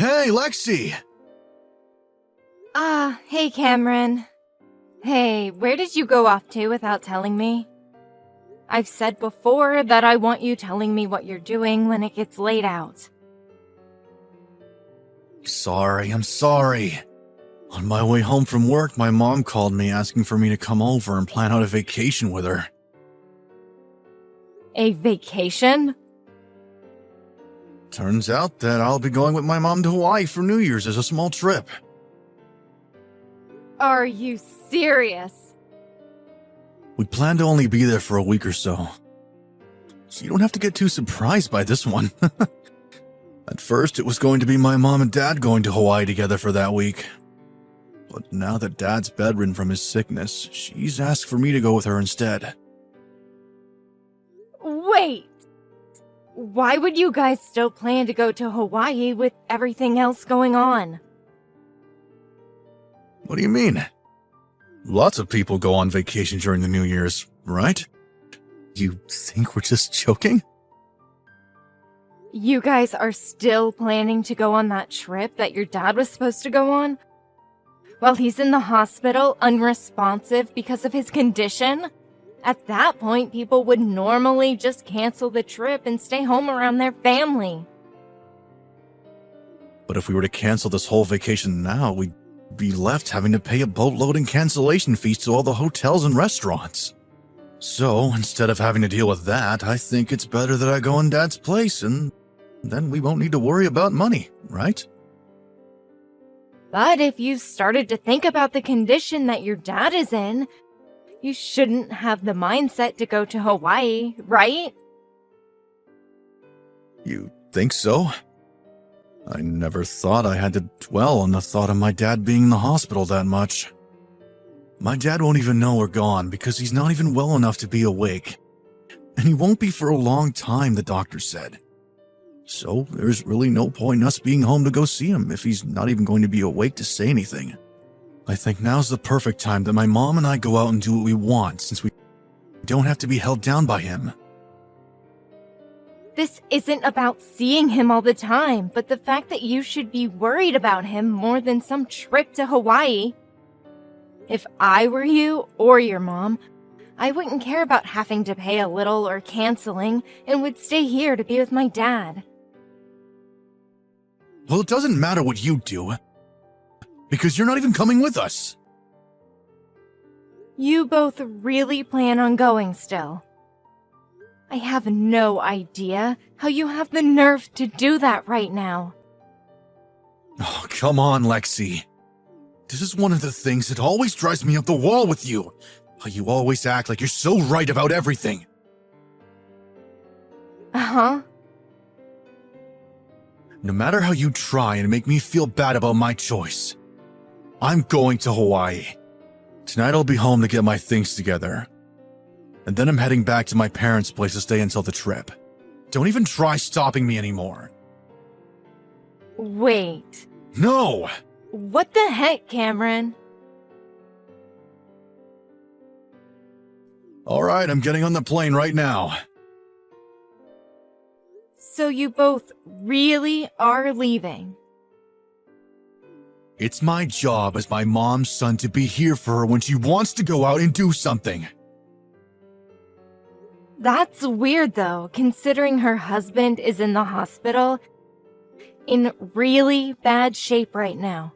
Hey, Lexi! Hey Cameron. Hey, where did you go off to without telling me? I've said before that I want you telling me what you're doing when it gets late out. I'm sorry. On my way home from work, my mom called me asking for me to come over and plan out a vacation with her. A vacation? Turns out that I'll be going with my mom to Hawaii for New Year's as a small trip. Are you serious? We plan to only be there for a week or so. So you don't have to get too surprised by this one. At first, it was going to be my mom and dad going to Hawaii together for that week. But now that dad's bedridden from his sickness, she's asked for me to go with her instead. Wait! Why would you guys still plan to go to Hawaii with everything else going on? What do you mean? Lots of people go on vacation during the New Year's, right? You think we're just joking? You guys are still planning to go on that trip that your dad was supposed to go on? While he's in the hospital, unresponsive because of his condition? At that point, people would normally just cancel the trip and stay home around their family. But if we were to cancel this whole vacation now, we'd be left having to pay a boatload in cancellation fees to all the hotels and restaurants. So, instead of having to deal with that, I think it's better that I go in Dad's place, and then we won't need to worry about money, right? But if you've started to think about the condition that your dad is in, you shouldn't have the mindset to go to Hawaii, right? You think so? I never thought I had to dwell on the thought of my dad being in the hospital that much. My dad won't even know we're gone because he's not even well enough to be awake. And he won't be for a long time, the doctor said. So there's really no point in us being home to go see him if he's not even going to be awake to say anything. I think now's the perfect time that my mom and I go out and do what we want since we don't have to be held down by him. This isn't about seeing him all the time, but the fact that you should be worried about him more than some trip to Hawaii. If I were you or your mom, I wouldn't care about having to pay a little or canceling and would stay here to be with my dad. Well, it doesn't matter what you do, because you're not even coming with us. You both really plan on going still. I have no idea how you have the nerve to do that right now. Oh, come on, Lexi. This is one of the things that always drives me up the wall with you. How you always act like you're so right about everything. Uh-huh. No matter how you try and make me feel bad about my choice, I'm going to Hawaii. Tonight I'll be home to get my things together. And then I'm heading back to my parents' place to stay until the trip. Don't even try stopping me anymore. Wait. No! What the heck, Cameron? Alright, I'm getting on the plane right now. So you both really are leaving? It's my job as my mom's son to be here for her when she wants to go out and do something. That's weird though, considering her husband is in the hospital in really bad shape right now.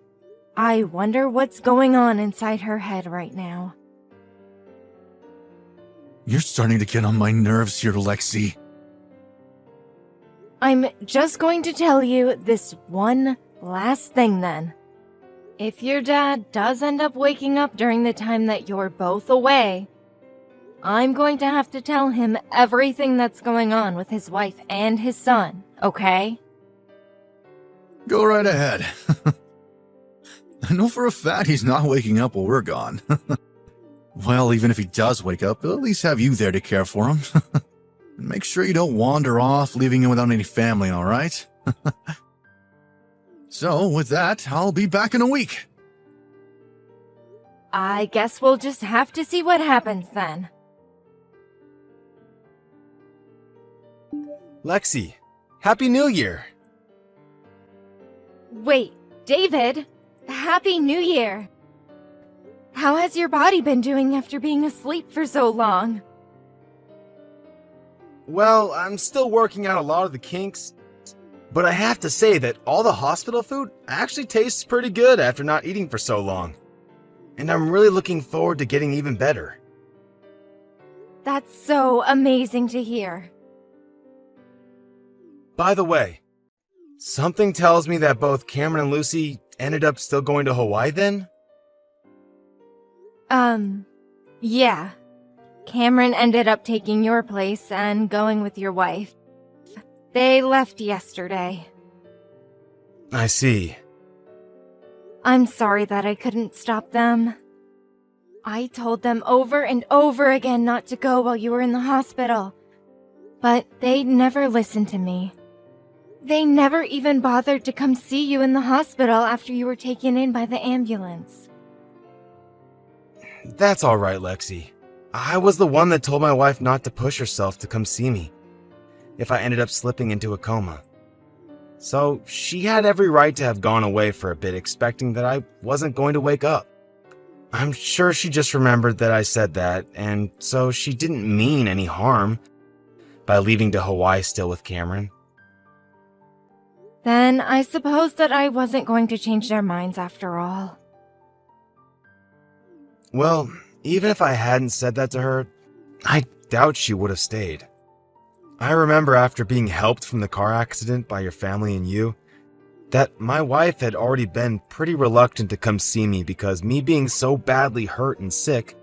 I wonder what's going on inside her head right now. You're starting to get on my nerves here, Lexi. I'm just going to tell you this one last thing then. If your dad does end up waking up during the time that you're both away, I'm going to have to tell him everything that's going on with his wife and his son, okay? Go right ahead. I know for a fact he's not waking up while we're gone. Well, even if he does wake up, he'll at least have you there to care for him. Make sure you don't wander off, leaving him without any family, alright? So, with that, I'll be back in a week. I guess we'll just have to see what happens then. Lexi, Happy New Year! Wait, David, Happy New Year! How has your body been doing after being asleep for so long? Well, I'm still working out a lot of the kinks, but I have to say that all the hospital food actually tastes pretty good after not eating for so long. And I'm really looking forward to getting even better. That's so amazing to hear. By the way, something tells me that both Cameron and Lucy ended up still going to Hawaii then? Yeah. Cameron ended up taking your place and going with your wife. They left yesterday. I see. I'm sorry that I couldn't stop them. I told them over and over again not to go while you were in the hospital, but they never listened to me. They never even bothered to come see you in the hospital after you were taken in by the ambulance. That's all right, Lexi. I was the one that told my wife not to push herself to come see me if I ended up slipping into a coma. So she had every right to have gone away for a bit, expecting that I wasn't going to wake up. I'm sure she just remembered that I said that, and so she didn't mean any harm by leaving to Hawaii still with Cameron. Then I suppose that I wasn't going to change their minds after all. Well, even if I hadn't said that to her, I doubt she would have stayed. I remember after being helped from the car accident by your family and you, that my wife had already been pretty reluctant to come see me because me being so badly hurt and sick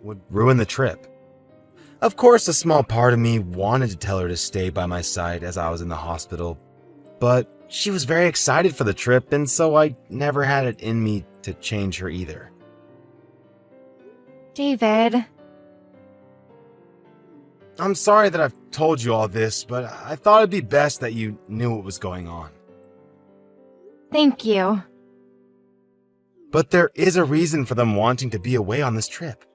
would ruin the trip. Of course, a small part of me wanted to tell her to stay by my side as I was in the hospital, but she was very excited for the trip, and so I never had it in me to change her either. David. I'm sorry that I've told you all this, but I thought it'd be best that you knew what was going on. Thank you. But there is a reason for them wanting to be away on this trip.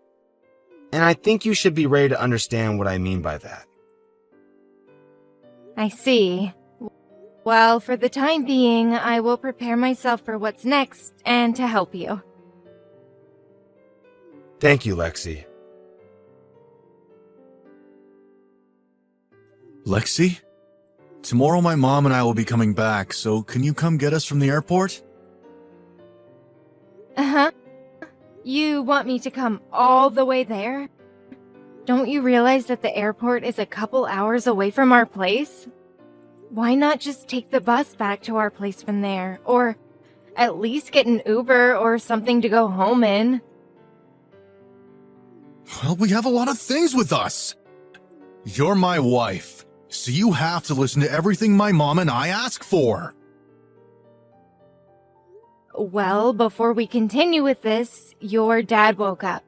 And I think you should be ready to understand what I mean by that. I see. Well, for the time being, I will prepare myself for what's next and to help you. Thank you, Lexi. Lexi? Tomorrow my mom and I will be coming back, so can you come get us from the airport? Uh-huh. You want me to come all the way there? Don't you realize that the airport is a couple hours away from our place? Why not just take the bus back to our place from there, or at least get an Uber or something to go home in? Well, we have a lot of things with us. You're my wife, so you have to listen to everything my mom and I ask for. Well, before we continue with this, your dad woke up.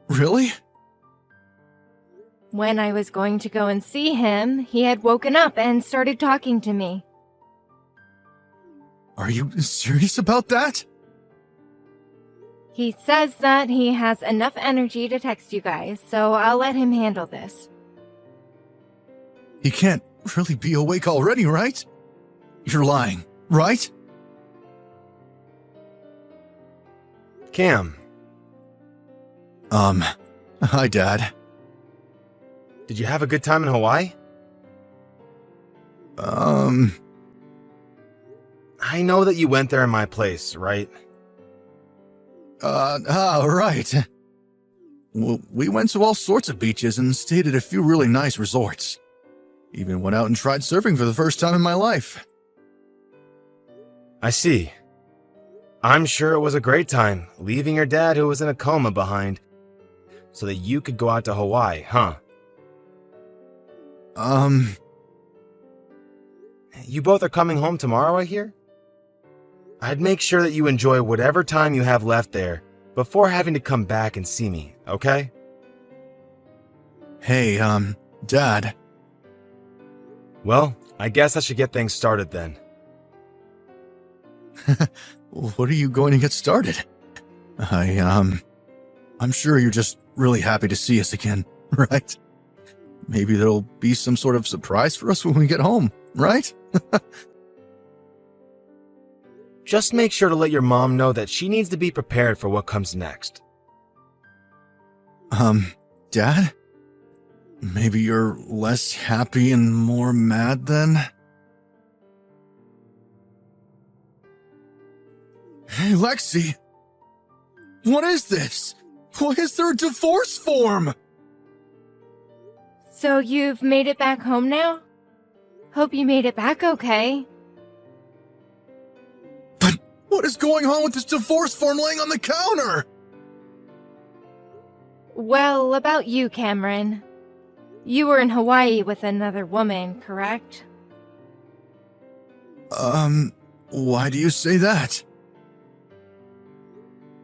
Really? When I was going to go and see him, he had woken up and started talking to me. Are you serious about that? He says that he has enough energy to text you guys, so I'll let him handle this. He can't really be awake already, right? You're lying, right? Cam, Hi, Dad. did you have a good time in Hawaii? I know that you went there in my place, right? Right. Well, we went to all sorts of beaches and stayed at a few really nice resorts. Even went out and tried surfing for the first time in my life. I see. I'm sure it was a great time, leaving your dad who was in a coma behind, so that you could go out to Hawaii, huh? You both are coming home tomorrow, I hear? I'd make sure that you enjoy whatever time you have left there before having to come back and see me, okay? Hey, Dad. Well, I guess I should get things started then. What are you going to get started? I'm sure you're just really happy to see us again, right? Maybe there'll be some sort of surprise for us when we get home, right? just make sure to let your mom know that she needs to be prepared for what comes next. Dad? Maybe you're less happy and more mad then? Hey, Lexi! What is this? Why is there a divorce form? So you've made it back home now? Hope you made it back okay. But what is going on with this divorce form laying on the counter? Well, about you, Cameron. You were in Hawaii with another woman, correct? Why do you say that?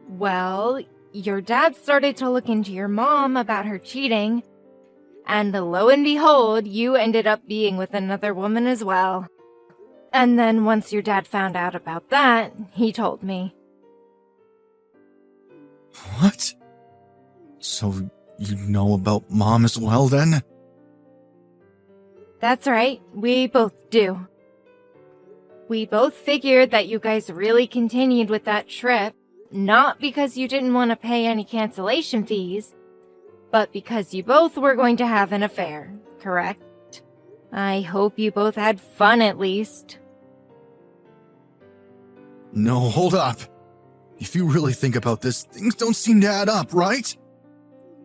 Well, your dad started to look into your mom about her cheating, and lo and behold, you ended up being with another woman as well. And then once your dad found out about that, he told me. What? So you know about Mom as well then? That's right, we both do. We both figured that you guys really continued with that trip, not because you didn't want to pay any cancellation fees, but because you both were going to have an affair, correct? I hope you both had fun at least. No, hold up. If you really think about this, things don't seem to add up, right?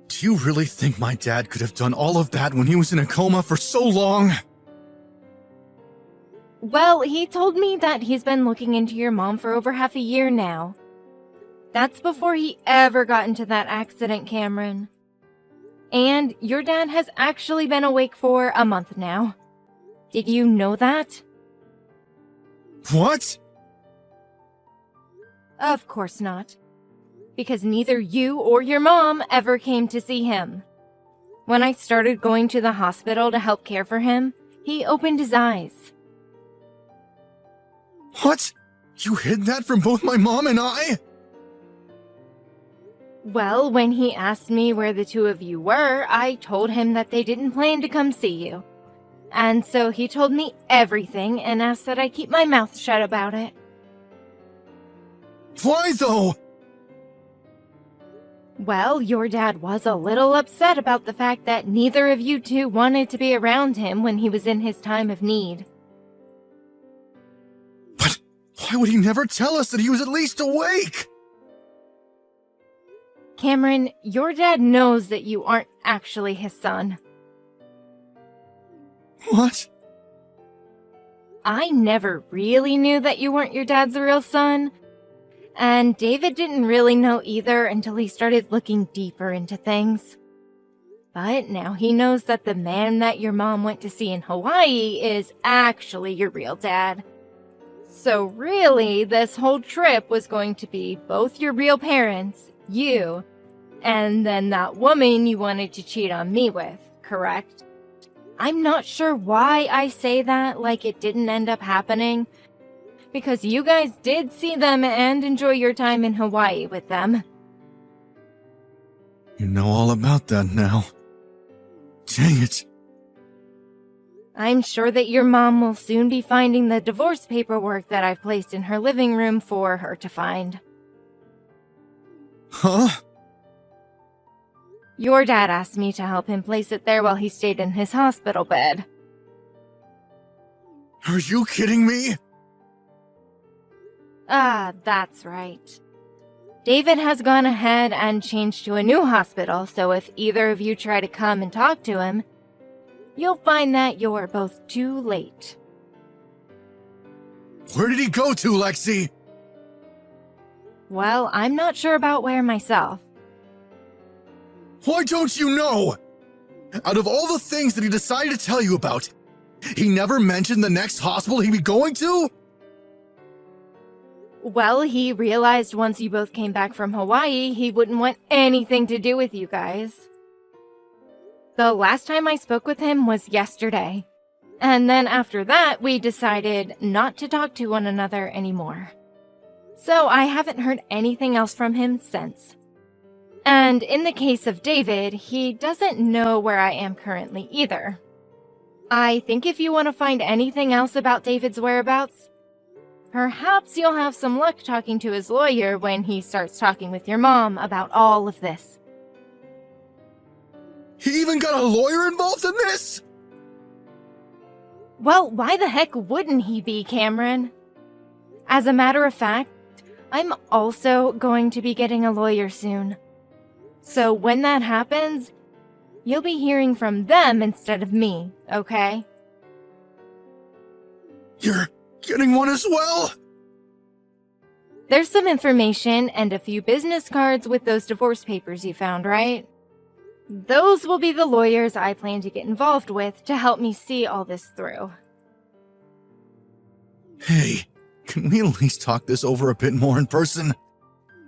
Do you really think my dad could have done all of that when he was in a coma for so long? Well, he told me that he's been looking into your mom for over half a year now. That's before he ever got into that accident, Cameron. And your dad has actually been awake for a month now. Did you know that? What? Of course not. Because neither you or your mom ever came to see him. When I started going to the hospital to help care for him, he opened his eyes. What? You hid that from both my mom and I? Well, when he asked me where the two of you were, I told him that they didn't plan to come see you. And so he told me everything and asked that I keep my mouth shut about it. Why though? Well, your dad was a little upset about the fact that neither of you two wanted to be around him when he was in his time of need. But why would he never tell us that he was at least awake? Cameron, your dad knows that you aren't actually his son. What? I never really knew that you weren't your dad's real son. And David didn't really know either until he started looking deeper into things. But now he knows that the man that your mom went to see in Hawaii is actually your real dad. So really, this whole trip was going to be both your real parents, you, and then that woman you wanted to cheat on me with, correct? I'm not sure why I say that like it didn't end up happening, because you guys did see them and enjoy your time in Hawaii with them. You know all about that now. Dang it. I'm sure that your mom will soon be finding the divorce paperwork that I've placed in her living room for her to find. Huh? Your dad asked me to help him place it there while he stayed in his hospital bed. Are you kidding me? Ah, that's right. David has gone ahead and changed to a new hospital, so if either of you try to come and talk to him, you'll find that you're both too late. Where did he go to, Lexi? Well, I'm not sure about where myself. Why don't you know? Out of all the things that he decided to tell you about, he never mentioned the next hospital he'd be going to? Well, he realized once you both came back from Hawaii, he wouldn't want anything to do with you guys. The last time I spoke with him was yesterday. And then after that, we decided not to talk to one another anymore. So I haven't heard anything else from him since. And in the case of David, he doesn't know where I am currently either. I think if you want to find anything else about David's whereabouts, Perhaps you'll have some luck talking to his lawyer when he starts talking with your mom about all of this. He even got a lawyer involved in this? Well, why the heck wouldn't he be, Cameron? As a matter of fact, I'm also going to be getting a lawyer soon. So when that happens, you'll be hearing from them instead of me, okay? You're getting one as well? There's some information and a few business cards with those divorce papers you found, right? Those will be the lawyers I plan to get involved with to help me see all this through. Hey, can we at least talk this over a bit more in person?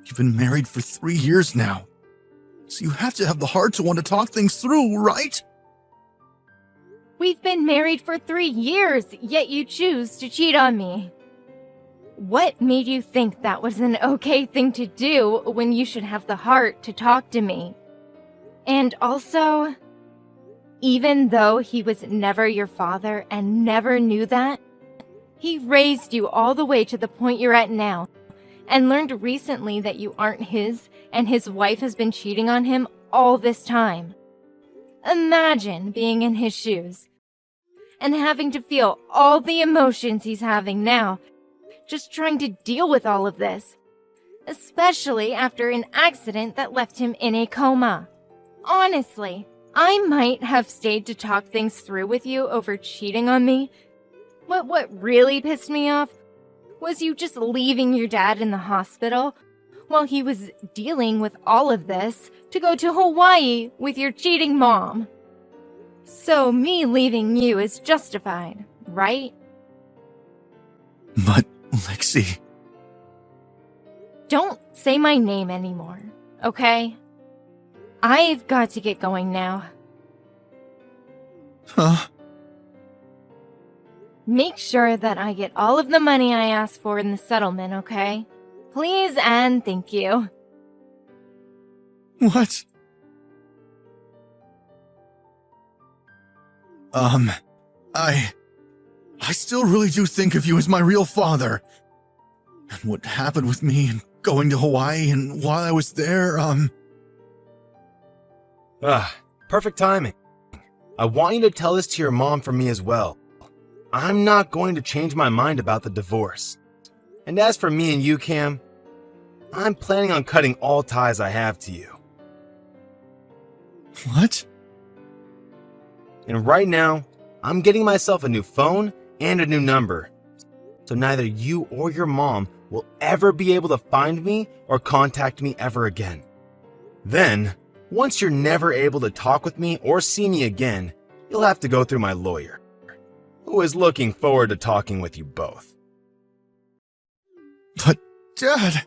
You've been married for 3 years now. So you have to have the heart to want to talk things through, right? We've been married for 3 years, yet you choose to cheat on me. What made you think that was an okay thing to do when you should have the heart to talk to me? And also, even though he was never your father and never knew that, he raised you all the way to the point you're at now, and learned recently that you aren't his, and his wife has been cheating on him all this time. Imagine being in his shoes, and having to feel all the emotions he's having now, just trying to deal with all of this, especially after an accident that left him in a coma. Honestly, I might have stayed to talk things through with you over cheating on me, but what really pissed me off was you just leaving your dad in the hospital while he was dealing with all of this to go to Hawaii with your cheating mom. So me leaving you is justified, right? But, Lexi... Don't say my name anymore, okay? I've got to get going now. Huh? Make sure that I get all of the money I asked for in the settlement, okay? Please and thank you. What? I still really do think of you as my real father. And what happened with me and going to Hawaii and while I was there, Perfect timing. I want you to tell this to your mom from me as well. I'm not going to change my mind about the divorce. And as for me and you, Cam, I'm planning on cutting all ties I have to you. What? And right now, I'm getting myself a new phone and a new number. So neither you or your mom will ever be able to find me or contact me ever again. Then, once you're never able to talk with me or see me again, you'll have to go through my lawyer, who is looking forward to talking with you both. But, Dad...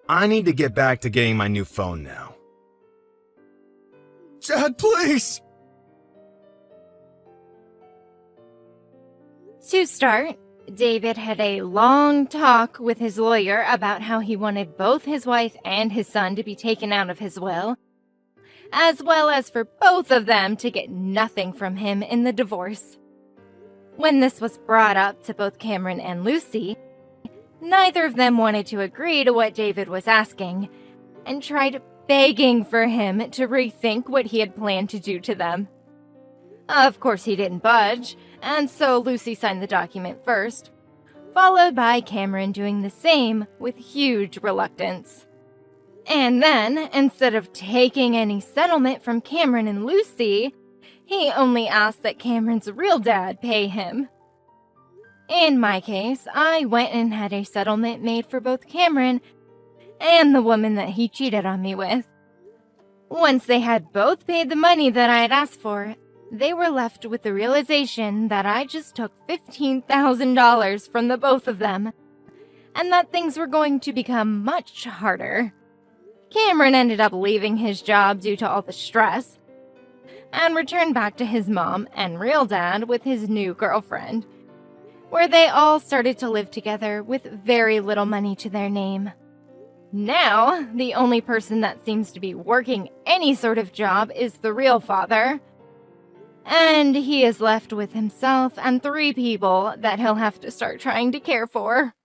I need to get back to getting my new phone now. Dad, please! To start, David had a long talk with his lawyer about how he wanted both his wife and his son to be taken out of his will, as well as for both of them to get nothing from him in the divorce. When this was brought up to both Cameron and Lucy, neither of them wanted to agree to what David was asking, and tried begging for him to rethink what he had planned to do to them. Of course he didn't budge, and so Lucy signed the document first, followed by Cameron doing the same with huge reluctance. And then, instead of taking any settlement from Cameron and Lucy, he only asked that Cameron's real dad pay him. In my case, I went and had a settlement made for both Cameron and the woman that he cheated on me with. Once they had both paid the money that I had asked for, they were left with the realization that I just took $15,000 from the both of them, and that things were going to become much harder. Cameron ended up leaving his job due to all the stress, and returned back to his mom and real dad with his new girlfriend, where they all started to live together with very little money to their name. Now, the only person that seems to be working any sort of job is the real father. And he is left with himself and 3 people that he'll have to start trying to care for.